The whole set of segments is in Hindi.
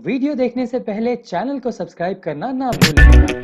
वीडियो देखने से पहले चैनल को सब्सक्राइब करना ना भूलें।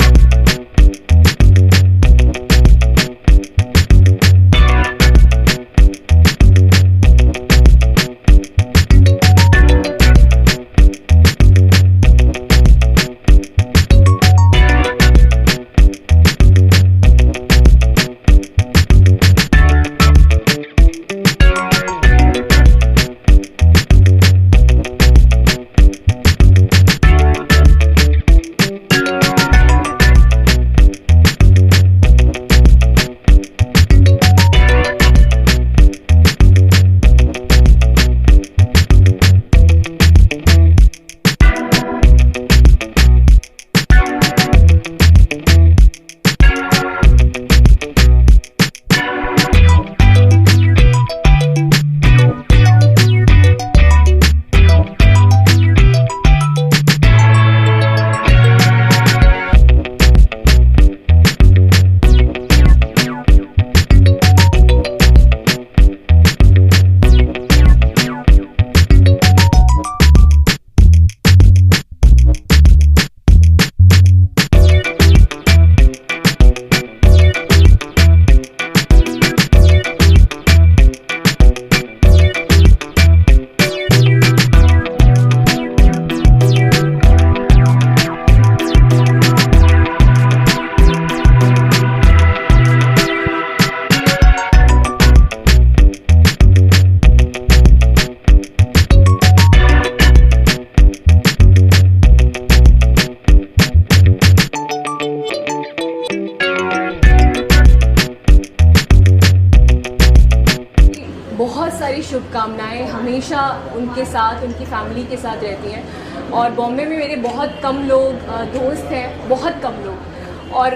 बहुत सारी शुभकामनाएं हमेशा उनके साथ, उनकी फैमिली के साथ रहती हैं। और बॉम्बे में मेरे बहुत कम लोग दोस्त हैं, बहुत कम लोग, और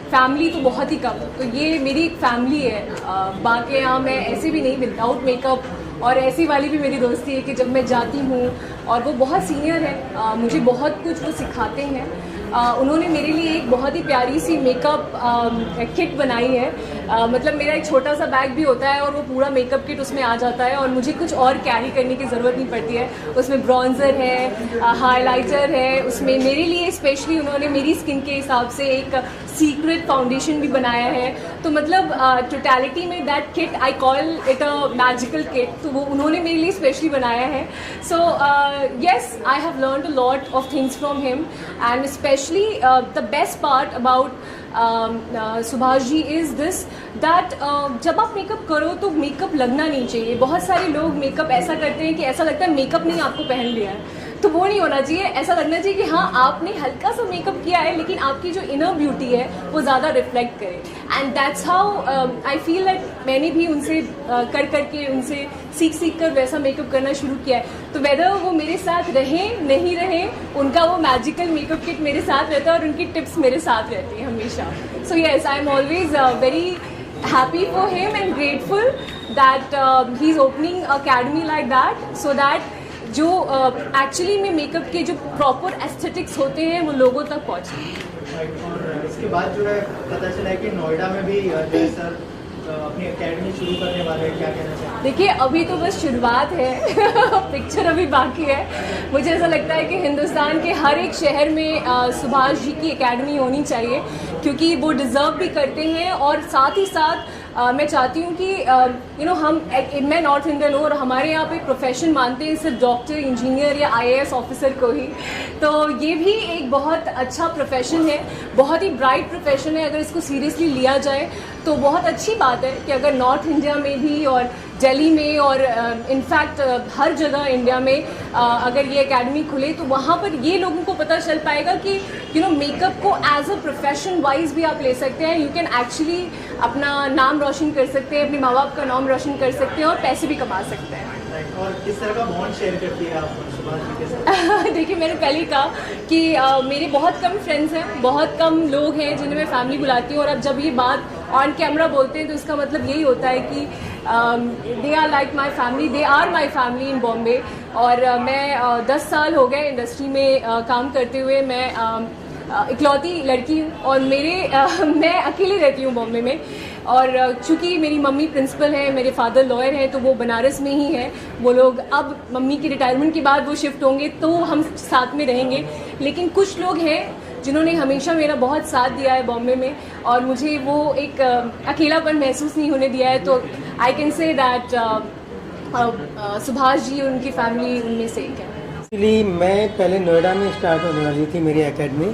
फैमिली तो बहुत ही कम। तो ये मेरी एक फैमिली है। बाकी यहाँ मैं ऐसे भी नहीं विदाउट मेकअप, और ऐसी वाली भी मेरी दोस्ती है कि जब मैं जाती हूँ, और वो बहुत सीनियर है, मुझे बहुत कुछ वो सिखाते हैं। उन्होंने मेरे लिए एक बहुत ही प्यारी सी मेकअप किट बनाई है। मतलब मेरा एक छोटा सा बैग भी होता है और वो पूरा मेकअप किट उसमें आ जाता है, और मुझे कुछ और कैरी करने की ज़रूरत नहीं पड़ती है। उसमें ब्रॉन्ज़र है, हाइलाइटर है, उसमें मेरे लिए स्पेशली उन्होंने मेरी स्किन के हिसाब से एक सीक्रेट फाउंडेशन भी बनाया है। तो मतलब टोटलिटी में that kit I call it a magical kit, तो वो उन्होंने मेरे लिए स्पेशली बनाया है। So yes, I have learned a lot of things from him, and specially the best part about Subhash ji is this that जब आप मेकअप करो तो मेकअप लगना नहीं चाहिए। बहुत सारे लोग मेकअप ऐसा करते हैं कि ऐसा लगता है मेकअप नहीं आपको पहन लिया है, तो वो नहीं होना चाहिए। ऐसा लगना चाहिए कि हाँ, आपने हल्का सा मेकअप किया है, लेकिन आपकी जो इनर ब्यूटी है वो ज़्यादा रिफ्लेक्ट करे। And that's how I feel that मैंने भी उनसे कर करके, उनसे सीख कर वैसा मेकअप करना शुरू किया है। तो वेदर वो मेरे साथ रहें नहीं रहें, उनका वो मैजिकल मेकअप किट मेरे साथ रहता है, और उनकी टिप्स मेरे साथ रहती हैं हमेशा। सो yes, I am always very happy for him and grateful that he's opening academy like that, so that जो एक्चुअली में मेकअप के जो प्रॉपर एस्थेटिक्स होते हैं वो लोगों तक पहुँचे। और इसके बाद जो है पता चला है कि नोएडा में भी जय सर अपनी एकेडमी शुरू करने वाले हैं, क्या कहना चाहिए? देखिए, अभी तो बस शुरुआत है पिक्चर अभी बाकी है। मुझे ऐसा लगता है कि हिंदुस्तान के हर एक शहर में सुभाष जी की एकेडमी होनी चाहिए, क्योंकि वो डिज़र्व भी करते हैं। और साथ ही साथ मैं चाहती हूँ कि मैं नॉर्थ इंडियन हूँ, और हमारे यहाँ पे प्रोफेशन मानते हैं सिर्फ डॉक्टर, इंजीनियर या IAS ऑफिसर को ही। तो ये भी एक बहुत अच्छा प्रोफेशन है, बहुत ही ब्राइट प्रोफेशन है। अगर इसको सीरियसली लिया जाए तो बहुत अच्छी बात है कि अगर नॉर्थ इंडिया में भी, और दिल्ली में, और इनफैक्ट हर जगह इंडिया में अगर ये एकेडमी खुले, तो वहाँ पर ये लोगों को पता चल पाएगा कि मेकअप को एज अ प्रोफेशन वाइज भी आप ले सकते हैं। यू कैन एक्चुअली अपना नाम रोशन कर सकते हैं, अपने माँ बाप का नाम रोशन कर सकते हैं, और पैसे भी कमा सकते हैं। और किस तरह का बॉन्ड शेयर करती है आप सुभाष जी के साथ? देखिए, मैंने पहले ही कहा कि मेरे बहुत कम फ्रेंड्स हैं, बहुत कम लोग हैं जिन्हें मैं फैमिली बुलाती हूँ। और अब जब ये बात ऑन कैमरा बोलते हैं तो इसका मतलब यही होता है कि they are like my family, they are my family in Bombay. और मैं 10 साल हो गए इंडस्ट्री में काम करते हुए। मैं इकलौती लड़की हूँ, और मैं अकेली रहती हूँ बॉम्बे में। और चूँकि मेरी मम्मी प्रिंसिपल है, मेरे फादर लॉयर हैं, तो वो बनारस में ही है। वो लोग अब मम्मी की रिटायरमेंट के बाद वो शिफ्ट होंगे तो हम साथ में रहेंगे। लेकिन कुछ लोग हैं जिन्होंने हमेशा मेरा बहुत साथ दिया है बॉम्बे में, और मुझे वो एक अकेलापन महसूस नहीं होने दिया है। तो I can say that Subhash ji और उनकी फैमिली उनमें से एक है। एक्चुअली मैं पहले नोएडा में स्टार्ट होने वाली थी मेरी एकेडमी,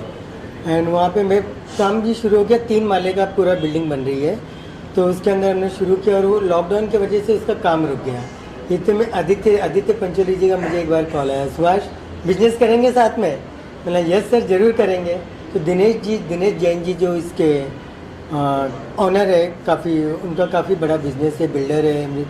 एंड वहाँ पे मैं काम भी शुरू हो गया। 3 माले का पूरा बिल्डिंग बन रही है, तो उसके अंदर हमने शुरू किया और वो लॉकडाउन की वजह से उसका काम रुक गया। इतने में आदित्य पंचोली जी का मुझे एक बार कॉल आया, सुभाष बिजनेस करेंगे साथ में? मैंने यस सर ज़रूर करेंगे। तो दिनेश जैन जी जो इसके ऑनर है, उनका काफ़ी बड़ा बिजनेस है, बिल्डर है।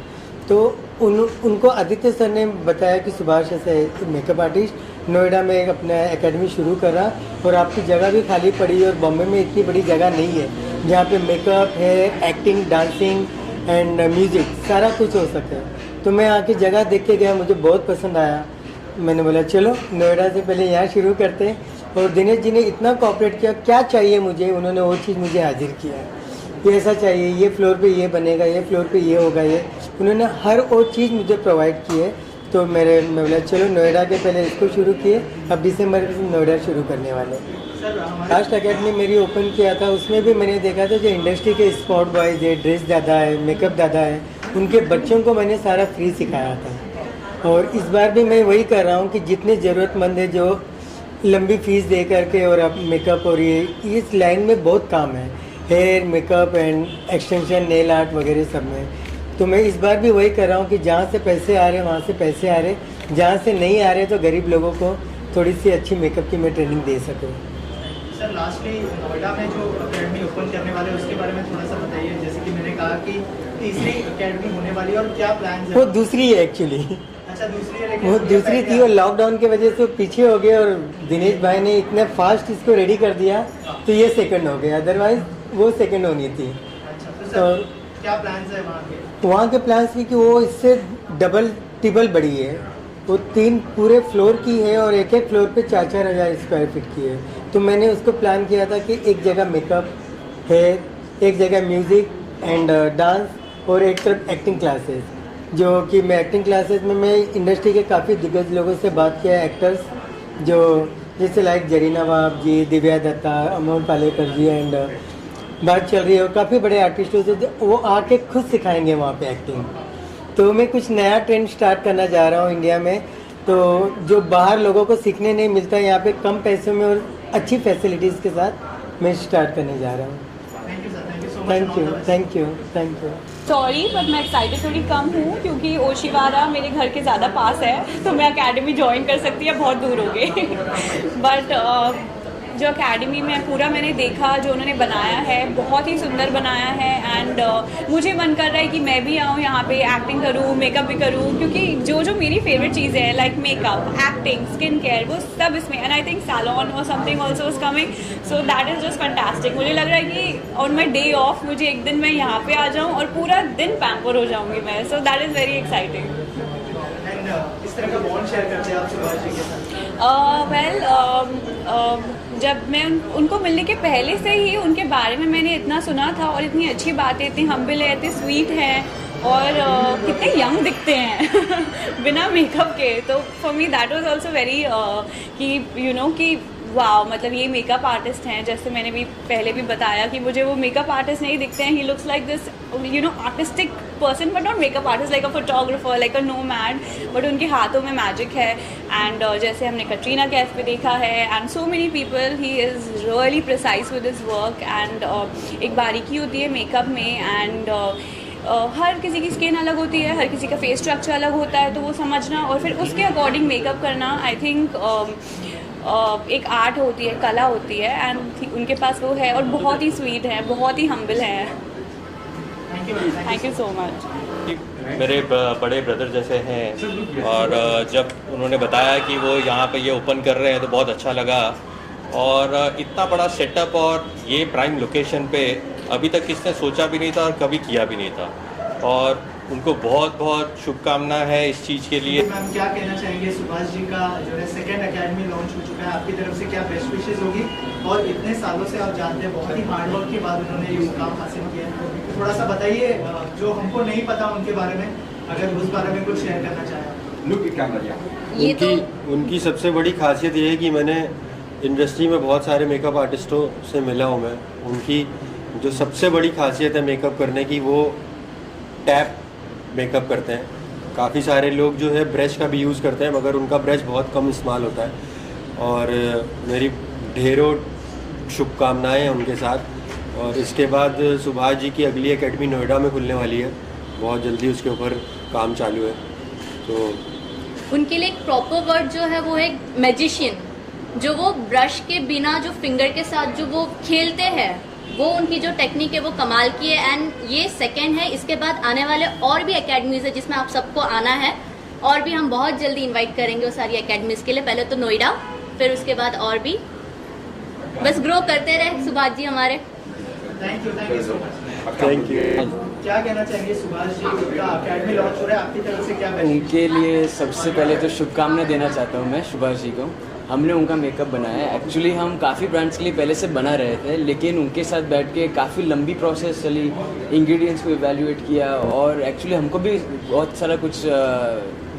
तो उनको आदित्य सर ने बताया कि सुभाष ऐसे मेकअप आर्टिस्ट नोएडा में एक अपना एकेडमी शुरू कर रहा, और आपकी जगह भी खाली पड़ी है, और बॉम्बे में इतनी बड़ी जगह नहीं है जहाँ पे मेकअप है, एक्टिंग, डांसिंग एंड म्यूज़िक सारा कुछ हो सकता है। तो मैं आके जगह देख के गया, मुझे बहुत पसंद आया। मैंने बोला चलो नोएडा से पहले यहाँ शुरू करते हैं। और दिनेश जी ने इतना कोऑपरेट किया, क्या चाहिए मुझे उन्होंने वो चीज़ मुझे हाजिर किया। ये ऐसा चाहिए, ये फ्लोर पे ये बनेगा, ये फ्लोर पे ये होगा, ये उन्होंने हर वो चीज़ मुझे प्रोवाइड की है। तो मैं बोला चलो नोएडा के पहले इसको शुरू किए, अब दिसंबर में नोएडा शुरू करने वाले। लास्ट एकेडमी मेरी ओपन किया था, उसमें भी मैंने देखा था जो इंडस्ट्री के स्पॉट बॉयज़ है, ड्रेस दादा है, मेकअप दादा है, उनके बच्चों को मैंने सारा फ्री सिखाया था। और इस बार भी मैं वही कर रहा हूँ कि जितने ज़रूरतमंद है जो लंबी फीस दे करके, और अब मेकअप और ये इस लाइन में बहुत काम है, hair makeup and extension, nail art वगैरह सब में। तो मैं इस बार भी वही कर रहा हूँ कि जहाँ से पैसे आ रहे हैं वहाँ से पैसे आ रहे, जहाँ से नहीं आ रहे तो गरीब लोगों को थोड़ी सी अच्छी मेकअप की मैं ट्रेनिंग दे सकूँ। सर लास्टली नोएडा में जो अकेडमी ओपन करने वाले हैं उसके बारे में थोड़ा सा बताइए। जैसे कि मैंने कहा कि तीसरी अकेडमी होने वाली है, और क्या प्लान है? वो दूसरी है एक्चुअली। अच्छा, दूसरी है, लेकिन वो दूसरी थी, और लॉकडाउन की वजह से वो पीछे हो गए, और दिनेश भाई ने इतने फास्ट इसको रेडी कर दिया तो ये सेकंड हो गया, अदरवाइज वो सेकंड होनी थी। अच्छा, तो सर क्या प्लान्स है वहाँ के? वहाँ के प्लान्स भी कि वो इससे डबल टिबल बड़ी है, वो 3 पूरे फ्लोर की है, और एक एक फ्लोर पे 4-4 हज़ार स्क्वायर फीट की है। तो मैंने उसको प्लान किया था कि एक जगह मेकअप है, एक जगह म्यूज़िक एंड डांस, और एक तरफ एक्टिंग क्लासेस। जो कि मैं एक्टिंग क्लासेस में मैं इंडस्ट्री के काफ़ी दिग्गज लोगों से बात किया, एक्टर्स जो जैसे लाइक जरीना वाब जी, दिव्या दत्ता, अमोल पालेकर जी, एंड बात चल रही है, और काफ़ी बड़े आर्टिस्टों से वो आके खुद सिखाएंगे वहाँ पे एक्टिंग। तो मैं कुछ नया ट्रेंड स्टार्ट करना चाह रहा हूँ इंडिया में, तो जो बाहर लोगों को सीखने नहीं मिलता, यहाँ पे कम पैसों में और अच्छी फैसिलिटीज़ के साथ मैं स्टार्ट करने जा रहा हूँ। Thank you sir, thank you so much. Thank you. Sorry पर मैं एक्साइटेड थोड़ी कम हूँ क्योंकि ओशिवारा मेरे घर के ज़्यादा पास है, तो मैं अकेडमी ज्वाइन कर सकती है, बहुत दूर हो गए। बट जो अकेडमी में पूरा मैंने देखा जो उन्होंने बनाया है, बहुत ही सुंदर बनाया है। एंड मुझे मन कर रहा है कि मैं भी आऊँ यहाँ पे, एक्टिंग करूँ, मेकअप भी करूँ, क्योंकि जो मेरी फेवरेट चीज़ें हैं like makeup, acting, skin care, वो सब इसमें। एंड आई थिंक सैलॉन और something also is coming, so that is just fantastic. मुझे लग रहा है कि ऑन माई डे ऑफ मुझे एक दिन मैं यहाँ पे आ जाऊँ और पूरा दिन पैम्पर हो जाऊँगी मैं, so that is very exciting. इस तरह का बॉन्ड शेयर करते हैं आप सुभाष जी के साथ? जब मैं उनको मिलने के पहले से ही उनके बारे में मैंने इतना सुना था, और इतनी अच्छी बातें, इतनी हम्बल है, इतनी स्वीट है, और कितने यंग दिखते हैं बिना मेकअप के। तो for me that was also very कि यू नो कि वाह, मतलब ये मेकअप आर्टिस्ट हैं। जैसे मैंने भी पहले भी बताया कि मुझे वो मेकअप आर्टिस्ट नहीं दिखते हैं, he looks like this artistic person, but not makeup artist, like a photographer, like a nomad, but उनके हाथों में मैजिक है। एंड जैसे हमने कटरीना कैफ पे देखा है, and so many people, he is really precise with his work. And एक बारीकी होती है मेकअप में, एंड हर किसी की स्किन अलग होती है, हर किसी का फेस स्ट्रक्चर अलग होता है, तो वो समझना और फिर उसके अकॉर्डिंग मेकअप करना, आई थिंक एक आर्ट होती है, कला होती है, एंड उनके पास वो है, और बहुत ही स्वीट है, बहुत ही हम्बल है। Thank you so much. मेरे बड़े ब्रदर जैसे हैं, और जब उन्होंने बताया कि वो यहाँ पे ये ओपन कर रहे हैं तो बहुत अच्छा लगा। और इतना बड़ा सेटअप और ये प्राइम लोकेशन पे अभी तक किसने सोचा भी नहीं था और कभी किया भी नहीं था। और उनको बहुत बहुत शुभकामना है इस चीज़ के लिए। मैम क्या कहना चाहेंगे, सुभाष जी का जो है सेकेंड एकेडमी लॉन्च हो चुका है, आपकी तरफ से क्या बेस्ट विशेज होगी? और इतने सालों से आप जानते हैं बहुत ही हार्डवर्क के बाद उन्होंने ये मुकाम हासिल किया है, तो थोड़ा सा बताइए जो हमको नहीं पता उनके बारे में, अगर उस बारे में कुछ शेयर करना चाहें। उनकी सबसे बड़ी खासियत ये है कि मैंने इंडस्ट्री में बहुत सारे मेकअप आर्टिस्टों से मिला हूँ मैं। उनकी जो सबसे बड़ी खासियत है मेकअप करने की, वो टैप मेकअप करते हैं। काफ़ी सारे लोग जो है ब्रश का भी यूज़ करते हैं, मगर उनका ब्रश बहुत कम इस्तेमाल होता है। और मेरी ढेरों शुभकामनाएं हैं उनके साथ। और इसके बाद सुभाष जी की अगली एकेडमी नोएडा में खुलने वाली है, बहुत जल्दी उसके ऊपर काम चालू है। तो उनके लिए एक प्रॉपर वर्ड जो है वो है मैजिशियन, जो वो ब्रश के बिना जो फिंगर के साथ जो वो खेलते हैं, वो उनकी जो टेक्निक है वो कमाल की है। एंड ये सेकंड है, इसके बाद आने वाले और भी एकेडमीज है जिसमें आप सबको आना है, और भी हम बहुत जल्दी इनवाइट करेंगे वो सारी एकेडमीज के लिए। पहले तो नोएडा, फिर उसके बाद और भी। बस ग्रो करते रहे सुभाष जी हमारे। Thank you so much. Thank you. क्या कहना चाहेंगे, सुभाष जी का एकेडमी लॉन्च हो रहा है, आपकी तरफ से क्या बेस्ट? उनके लिए सबसे पहले तो शुभकामनाएं देना चाहता हूँ मैं सुभाष जी को। हमने उनका मेकअप बनाया है। एक्चुअली हम काफ़ी ब्रांड्स के लिए पहले से बना रहे थे, लेकिन उनके साथ बैठ के काफ़ी लंबी प्रोसेस चली, इंग्रेडिएंट्स को इवैल्यूएट किया, और एक्चुअली हमको भी बहुत सारा कुछ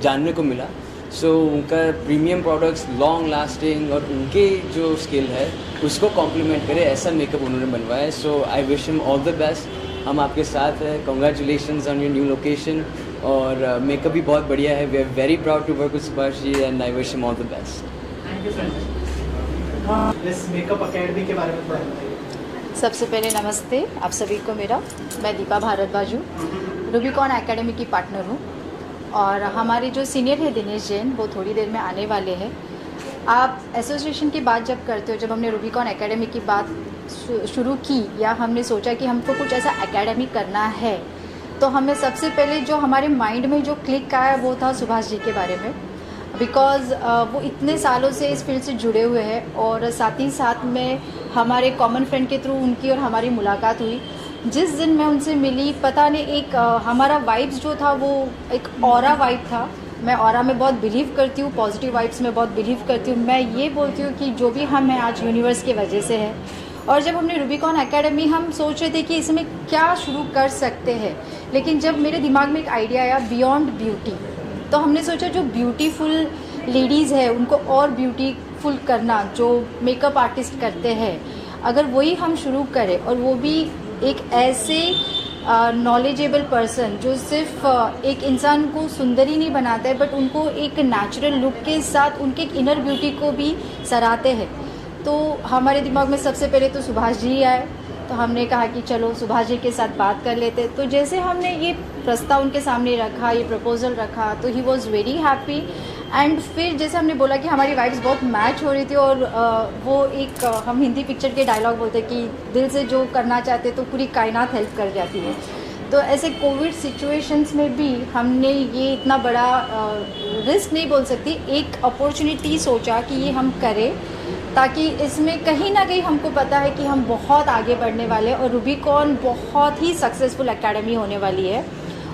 जानने को मिला। सो उनका प्रीमियम प्रोडक्ट्स, लॉन्ग लास्टिंग, और उनके जो स्किल है उसको कॉम्प्लीमेंट करे ऐसा मेकअप उन्होंने बनवाया है। So I wish him all the best. हम आपके साथ हैं। Congratulations on your new location. और मेकअप भी बहुत बढ़िया है। We are very proud to work with Subhash ji and I wish him all the best. Thank you sir. इस मेकअप एकेडमी के बारे में थोड़ा बताइए। सबसे पहले नमस्ते आप सभी को मेरा। मैं दीपा भारद्वाज हूँ, रूबीकॉन एकेडमी की पार्टनर हूँ, और हमारे जो सीनियर है दिनेश जैन, वो थोड़ी देर में आने वाले हैं। आप एसोसिएशन की बात जब करते हो, जब हमने रूबीकॉन एकेडमी की बात शुरू की, या हमने सोचा कि हमको कुछ ऐसा एकेडमी करना है, तो हमें सबसे पहले जो हमारे माइंड में जो क्लिक आया वो था सुभाष जी के बारे में। बिकॉज़ वो इतने सालों से इस फील्ड से जुड़े हुए हैं, और साथ ही साथ में हमारे कॉमन फ्रेंड के थ्रू उनकी और हमारी मुलाकात हुई। जिस दिन मैं उनसे मिली, पता नहीं एक हमारा वाइब्स जो था वो एक ऑरा वाइब था। मैं ऑरा में बहुत बिलीव करती हूँ, पॉजिटिव वाइब्स में बहुत बिलीव करती हूँ। मैं ये बोलती हूँ कि जो भी हम हैं आज यूनिवर्स की वजह से है। और जब हमने रूबीकॉन एकेडमी, हम सोच रहे थे कि इसमें क्या शुरू कर सकते हैं, लेकिन जब मेरे दिमाग में एक आइडिया आया बियॉन्ड ब्यूटी, तो हमने सोचा जो ब्यूटीफुल लेडीज़ है उनको और ब्यूटीफुल करना, जो मेकअप आर्टिस्ट करते हैं, अगर वही हम शुरू करें, और वो भी एक ऐसे नॉलेजेबल पर्सन जो सिर्फ एक इंसान को सुंदर ही नहीं बनाता है, बट उनको एक नेचुरल लुक के साथ उनके एक इनर ब्यूटी को भी सराहते हैं। तो हमारे दिमाग में सबसे पहले तो सुभाष जी आए, तो हमने कहा कि चलो सुभाष जी के साथ बात कर लेते। तो जैसे हमने ये प्रस्ताव उनके सामने रखा, ये प्रपोज़ल रखा, तो he was very happy. And फिर जैसे हमने बोला कि हमारी वाइब्स बहुत मैच हो रही थी, और वो एक हम हिंदी पिक्चर के डायलॉग बोलते कि दिल से जो करना चाहते तो पूरी कायनात हेल्प कर जाती है। तो ऐसे कोविड सिचुएशंस में भी हमने ये इतना बड़ा रिस्क नहीं बोल सकती, एक अपॉर्चुनिटी सोचा कि ये हम करें, ताकि इसमें कहीं ना कहीं हमको पता है कि हम बहुत आगे बढ़ने वाले हैं, और रूबीकॉन बहुत ही सक्सेसफुल एकेडमी होने वाली है।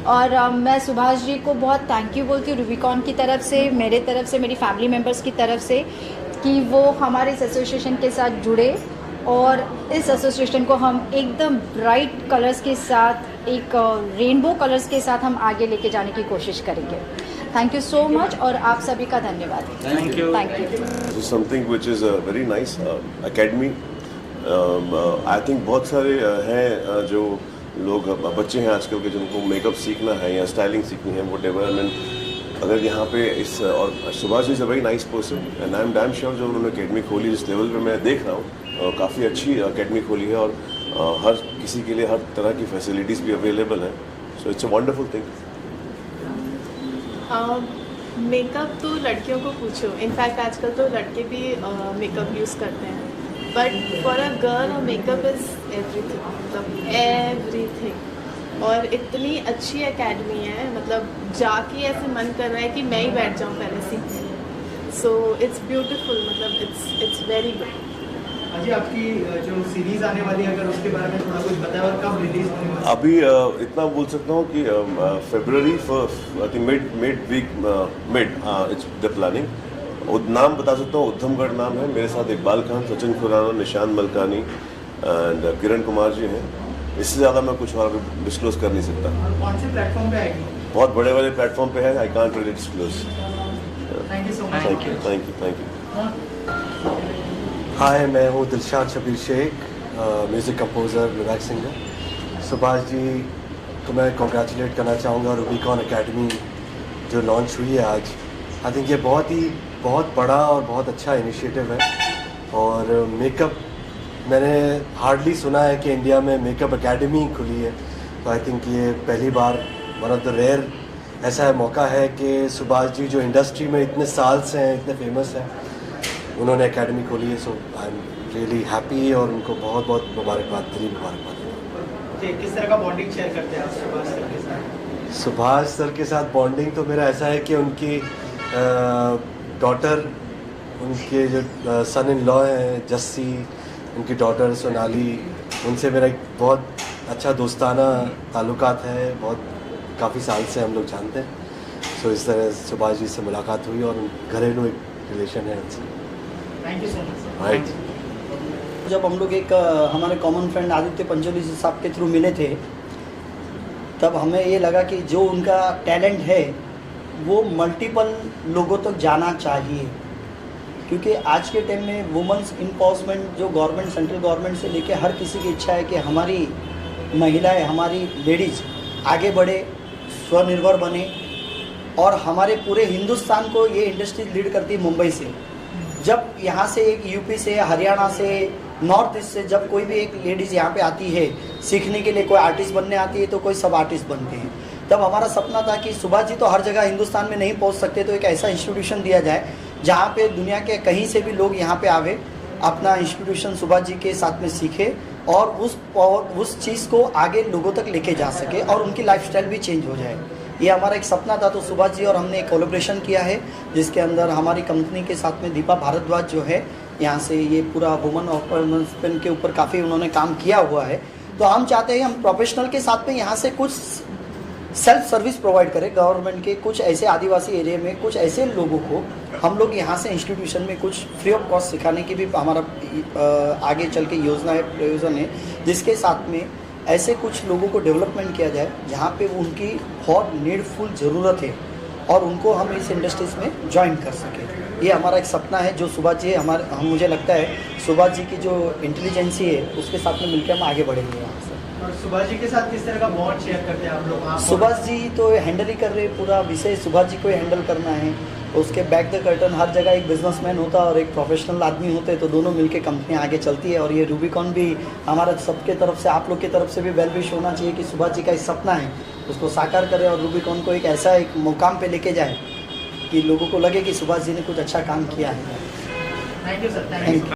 और मैं सुभाष जी को बहुत थैंक यू बोलती हूँ रूबीकॉन की तरफ से, मेरे तरफ से, मेरी फैमिली मेम्बर्स की तरफ से, कि वो हमारे इस एसोसिएशन के साथ जुड़े, और इस एसोसिएशन को हम एकदम ब्राइट कलर्स के साथ, एक रेनबो कलर्स के साथ हम आगे लेके जाने की कोशिश करेंगे। थैंक यू सो मच, और आप सभी का धन्यवाद। Thank you. Thank you. This is something which is a very nice academy. I think बहुत सारे हैं जो लोग बच्चे हैं आजकल के जिनको मेकअप सीखना है या स्टाइलिंग सीखनी है, whatever, and अगर यहाँ पे इस, और Subhash is a very nice person, and I am damn sure जो उन्होंने अकेडमी खोली जिस लेवल पे मैं देख रहा हूँ, काफ़ी अच्छी अकेडमी खोली है, और हर किसी के लिए हर तरह की फैसिलिटीज़ भी अवेलेबल हैं। So it's a wonderful thing. Makeup तो लड़कियों को पूछो, इनफैक्ट आजकल तो लड़के भी मेकअप यूज़ करते हैं, but for a girl makeup is everything, मतलब एवरीथिंग। और इतनी अच्छी एकेडमी है, मतलब जाके ऐसे मन कर रहा है कि मैं ही बैठ जाऊँ पहले सीखने। सो इट्स ब्यूटीफुल, मतलब इट्स वेरी गुड। अजी आपकी जो सीरीज आने वाली है अगर उसके बारे में थोड़ा कुछ बताएं और कब रिलीज होने वाली है? अभी इतना बोल सकता हूँ कि February I think mid it's the planning. नाम बता सकता हूँ, उद्धमगढ़ नाम है। मेरे साथ इकबाल खान, सचिन खुराना, निशान मलकानी एंड किरण कुमार जी हैं। इससे ज़्यादा मैं कुछ और डिस्क्लोज कर नहीं सकता। और कौन से प्लेटफॉर्म पे आएगी? बहुत बड़े बड़े प्लेटफॉर्म पे है, I can't really disclose. Thank you so much. Thank you. Hi, मैं हूँ Dilshad Shabbir Shaikh, music composer, playback singer. Subhash ji को मैं कॉन्ग्रेचुलेट करना चाहूँगा रूबीकॉन एकेडमी जो लॉन्च हुई है आज। आई थिंक ये बहुत बड़ा और बहुत अच्छा इनिशिएटिव है। और मेकअप मैंने हार्डली सुना है कि इंडिया में मेकअप एकेडमी खुली है, तो आई थिंक ये पहली बार वन ऑफ द रेयर ऐसा मौका है कि सुभाष जी जो इंडस्ट्री में इतने साल से हैं, इतने फेमस हैं, उन्होंने एकेडमी खोली है। So I am really happy और उनको बहुत बहुत मुबारकबाद, दिली मुबारकबाद। किस तरह का बॉन्डिंग शेयर करते हैं आप सुभाष सर के साथ? सुभाष सर के साथ बॉन्डिंग तो मेरा ऐसा है कि उनकी डॉटर, उनके जो सन इन लॉ हैं जस्सी, उनकी डॉटर सोनाली, उनसे मेरा एक बहुत अच्छा दोस्ताना ताल्लुकात है। बहुत काफ़ी साल से हम लोग जानते हैं। सो इस तरह सुभाष जी से मुलाकात हुई और घरेलू एक रिलेशन है उनसे। Thank you so much. Right. जब हम लोग एक हमारे कॉमन फ्रेंड आदित्य पंचोली साहब के थ्रू मिले थे, तब हमें ये लगा कि जो उनका टैलेंट है वो मल्टीपल लोगों तक जाना चाहिए, क्योंकि आज के टाइम में वुमेन्स एम्पावरमेंट जो गवर्नमेंट, सेंट्रल गवर्नमेंट से लेके हर किसी की इच्छा है कि हमारी महिलाएं, हमारी लेडीज़ आगे बढ़े, स्वनिर्भर बने। और हमारे पूरे हिंदुस्तान को ये इंडस्ट्री लीड करती है मुंबई से। जब यहाँ से एक यूपी से, हरियाणा से, नॉर्थ ईस्ट से जब कोई भी एक लेडीज़ यहाँ पे आती है सीखने के लिए, कोई आर्टिस्ट बनने आती है तो कोई सब आर्टिस्ट बनते हैं, तब हमारा सपना था कि सुभाष जी तो हर जगह हिंदुस्तान में नहीं पहुँच सकते, तो एक ऐसा इंस्टीट्यूशन दिया जाए जहाँ पे दुनिया के कहीं से भी लोग यहाँ पे आवे, अपना इंस्टीट्यूशन सुभाष जी के साथ में सीखे और उस चीज़ को आगे लोगों तक लेके जा सके और उनकी लाइफस्टाइल भी चेंज हो जाए। ये हमारा एक सपना था। तो सुभाष जी और हमने एक कोलैबोरेशन किया है जिसके अंदर हमारी कंपनी के साथ में दीपा भारद्वाज जो है यहाँ से, ये पूरा वुमेन ऑर्गेनाइजेशन के ऊपर काफ़ी उन्होंने काम किया हुआ है। तो हम चाहते हैं हम प्रोफेशनल के साथ में यहाँ से कुछ सेल्फ सर्विस प्रोवाइड करें गवर्नमेंट के कुछ ऐसे आदिवासी एरिया में, कुछ ऐसे लोगों को हम लोग यहाँ से इंस्टीट्यूशन में कुछ फ्री ऑफ कॉस्ट सिखाने की भी हमारा आगे चल के योजना है, प्रयोजन है, जिसके साथ में ऐसे कुछ लोगों को डेवलपमेंट किया जाए जहाँ पे उनकी बहुत नीडफुल ज़रूरत है और उनको हम इस इंडस्ट्रीज में ज्वाइन कर सकें। ये हमारा एक सपना है जो सुभाष जी मुझे लगता है सुभाष जी की जो इंटेलिजेंसी है उसके साथ में मिलकर हम आगे बढ़ेंगे यहाँ से। और सुभाष जी के साथ किस तरह का बॉन्ड शेयर करते हैं आप लोग? सुभाष जी तो हैंडल ही कर रहे हैं, पूरा विषय सुभाष जी को ही हैंडल करना है। उसके बैक द कर्टन हर जगह एक बिजनेसमैन होता है और एक प्रोफेशनल आदमी होते हैं, तो दोनों मिलके कंपनी आगे चलती है। और ये रूबीकॉन भी हमारा सबके तरफ से, आप लोग की तरफ से भी वेल विश होना चाहिए कि सुभाष जी का एक सपना है उसको साकार करें और रूबीकॉन को एक ऐसा एक मुकाम पे लेके जाए कि लोगों को लगे कि सुभाष जी ने कुछ अच्छा काम किया है। Thank you sir. Thank you.